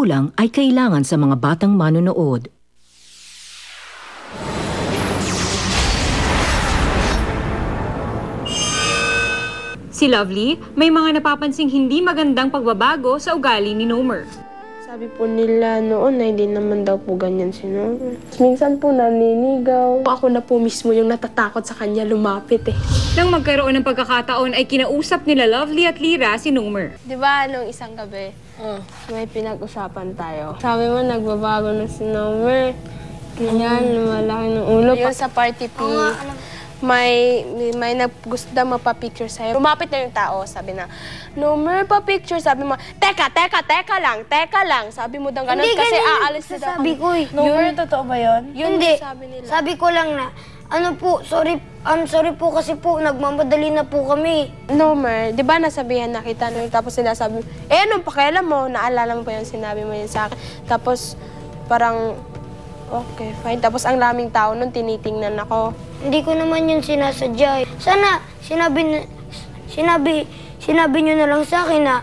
magulang ay kailangan sa mga batang manonood. Si Lovely, may mga napapansing hindi magandang pagbabago sa ugali ni Nomer. Sabi po nila noon na hindi naman daw po ganyan si Nomer. Minsan po naninigaw. Ako na po mismo yung natatakot sa kanya lumapit eh. Nang magkaroon ng pagkakataon ay kinausap nila Lovely at Lyra si Nomer. Di ba nung isang gabi, may pinag-usapan tayo. Sabi mo nagbabago na si Nomer. Ganyan, lumalaki ng ulo. Yung sa party P, may gusto daw mapapicture sa'yo. Lumapit na yung tao, sabi na, Nomer, pa-picture. Sabi mo, teka lang. Sabi mo daw ganun kasi aalis na daw. Sabi ko eh. Nomer, totoo ba yun? Hindi. Sabi nila. Sabi ko lang na, sorry po kasi po, nagmamadali na po kami. Nomer, di ba nasabihan na kita, tapos sinasabi, anong pakialam mo? Naalala mo pa yung sinabi mo yun sa akin. Tapos, parang, okay, fine. Tapos ang laming tao nun, tinitingnan ako. Hindi ko naman yun sinasadya eh. Sana, sinabi nyo na lang sa akin na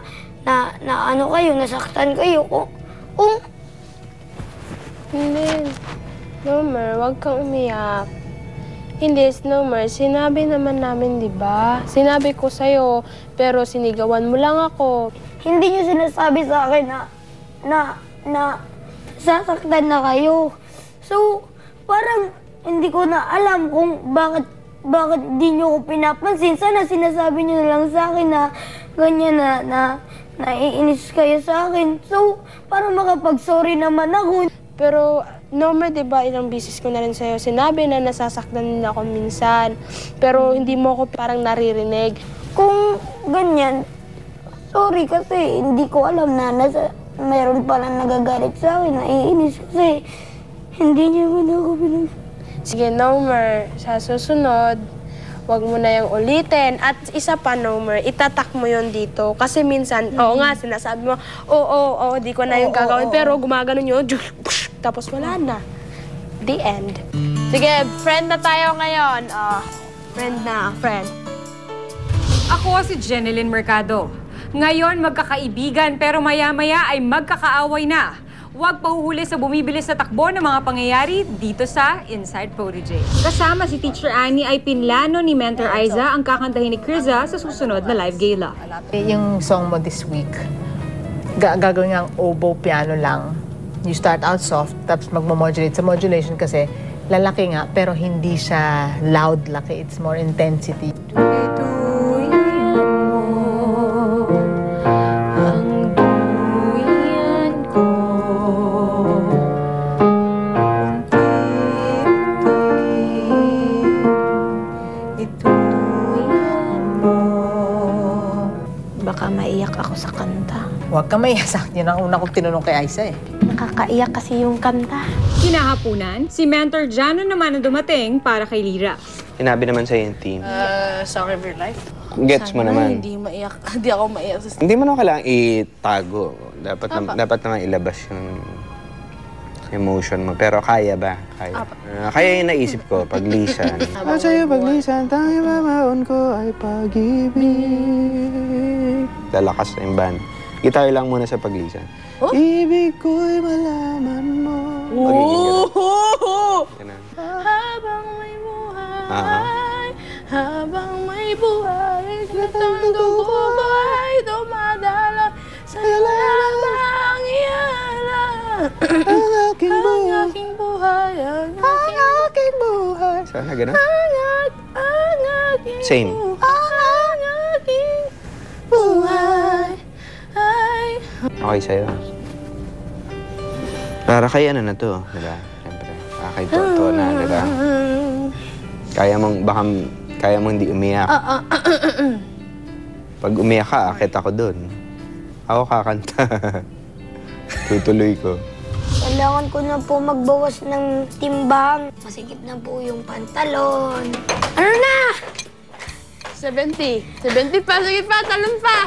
ano kayo, nasaktan kayo. Kung Hindi. Nomer, huwag kang umiyak. Hindi, Nomer, sinabi naman namin, di ba? Sinabi ko sa'yo, pero sinigawan mo lang ako. hindi nyo sinasabi sa akin na sasaktan na kayo. So, parang hindi ko na alam kung bakit di nyo ko pinapansin. Sana sinasabi nyo na lang sa akin na ganyan na naiinis kayo sa akin. So, para makapag-sorry naman ako. Pero, Nomer, di ba, ilang bisis ko na rin sa'yo sinabi na nasasaktan din ako minsan. Pero hindi mo ako parang naririnig. Kung ganyan, sorry kasi hindi ko alam na mayroon palang nagagalit sa akin, naiinis kasi hindi niya man ako pinag... Sige, Nomer, sa susunod, wag mo na yung ulitin. At isa pa, Nomer, itatak mo yon dito. Kasi minsan, oo nga, sinasabi mo, oo, di ko na yung gagawin. Pero gumaganon yun, tapos wala na. The end. Sige, friend na tayo ngayon. Friend. Ako si Jeneline Mercado. Ngayon magkakaibigan pero maya-maya ay magkakaaway na. Huwag pahuhuli sa bumibilis na takbo ng mga pangyayari dito sa Inside Prodigy. Kasama si Teacher Annie ay pinlano ni Mentor Aiza ang kakantahin ni Criza sa susunod na live gala. Yung song mo this week, gagawin ngang oboe piano lang. You start out soft, tapos magmamodulate. Sa modulation kasi, lalaki nga, pero hindi siya loud laki. It's more intensity. Baka maiyak ako sa kanta. Huwag ka maiyasak. Yun ang una kong tinanong kay Aiza eh. Nakakaiyak kasi yung kanta. Kinahapunan, si Mentor Jano naman ang dumating para kay Lyra. Sinabi naman sa'yo yung team. Song of Your Life. Gets mo naman. Hindi maiyak. Hindi ako maiyak sa Hindi mo naman kailangang itago. Dapat naman ilabas yung emotion mo. Pero kaya ba? Kaya. Kaya yung naisip ko, paglisan. At sa'yo paglisan, tanging mamaon ko ay pag-ibig. Lalakas na yung band. Guitar lang muna sa paglisan. Oh? Ibig ko'y malaman mo. Ganun. Habang may buhay, habang may buhay, kitang dugo ko ay dumadala sa lamang ihala. Ang aking buhay. Ang aking buhay, ang aking buhay. Sana ganun? ang aking Same. ang aking buhay. Ay. Okay sa'yo. Para kay ano na to, diba? Siyempre. Para kay Toto na, diba? Kaya mong hindi umiyak. Pag umiyak ka, akit ako dun. Ako kakanta. Tutuloy ko. Kailangan ko na po magbawas ng timbang. Masikip na po yung pantalon. Ano na? 70 pa, sige pa, talon pa!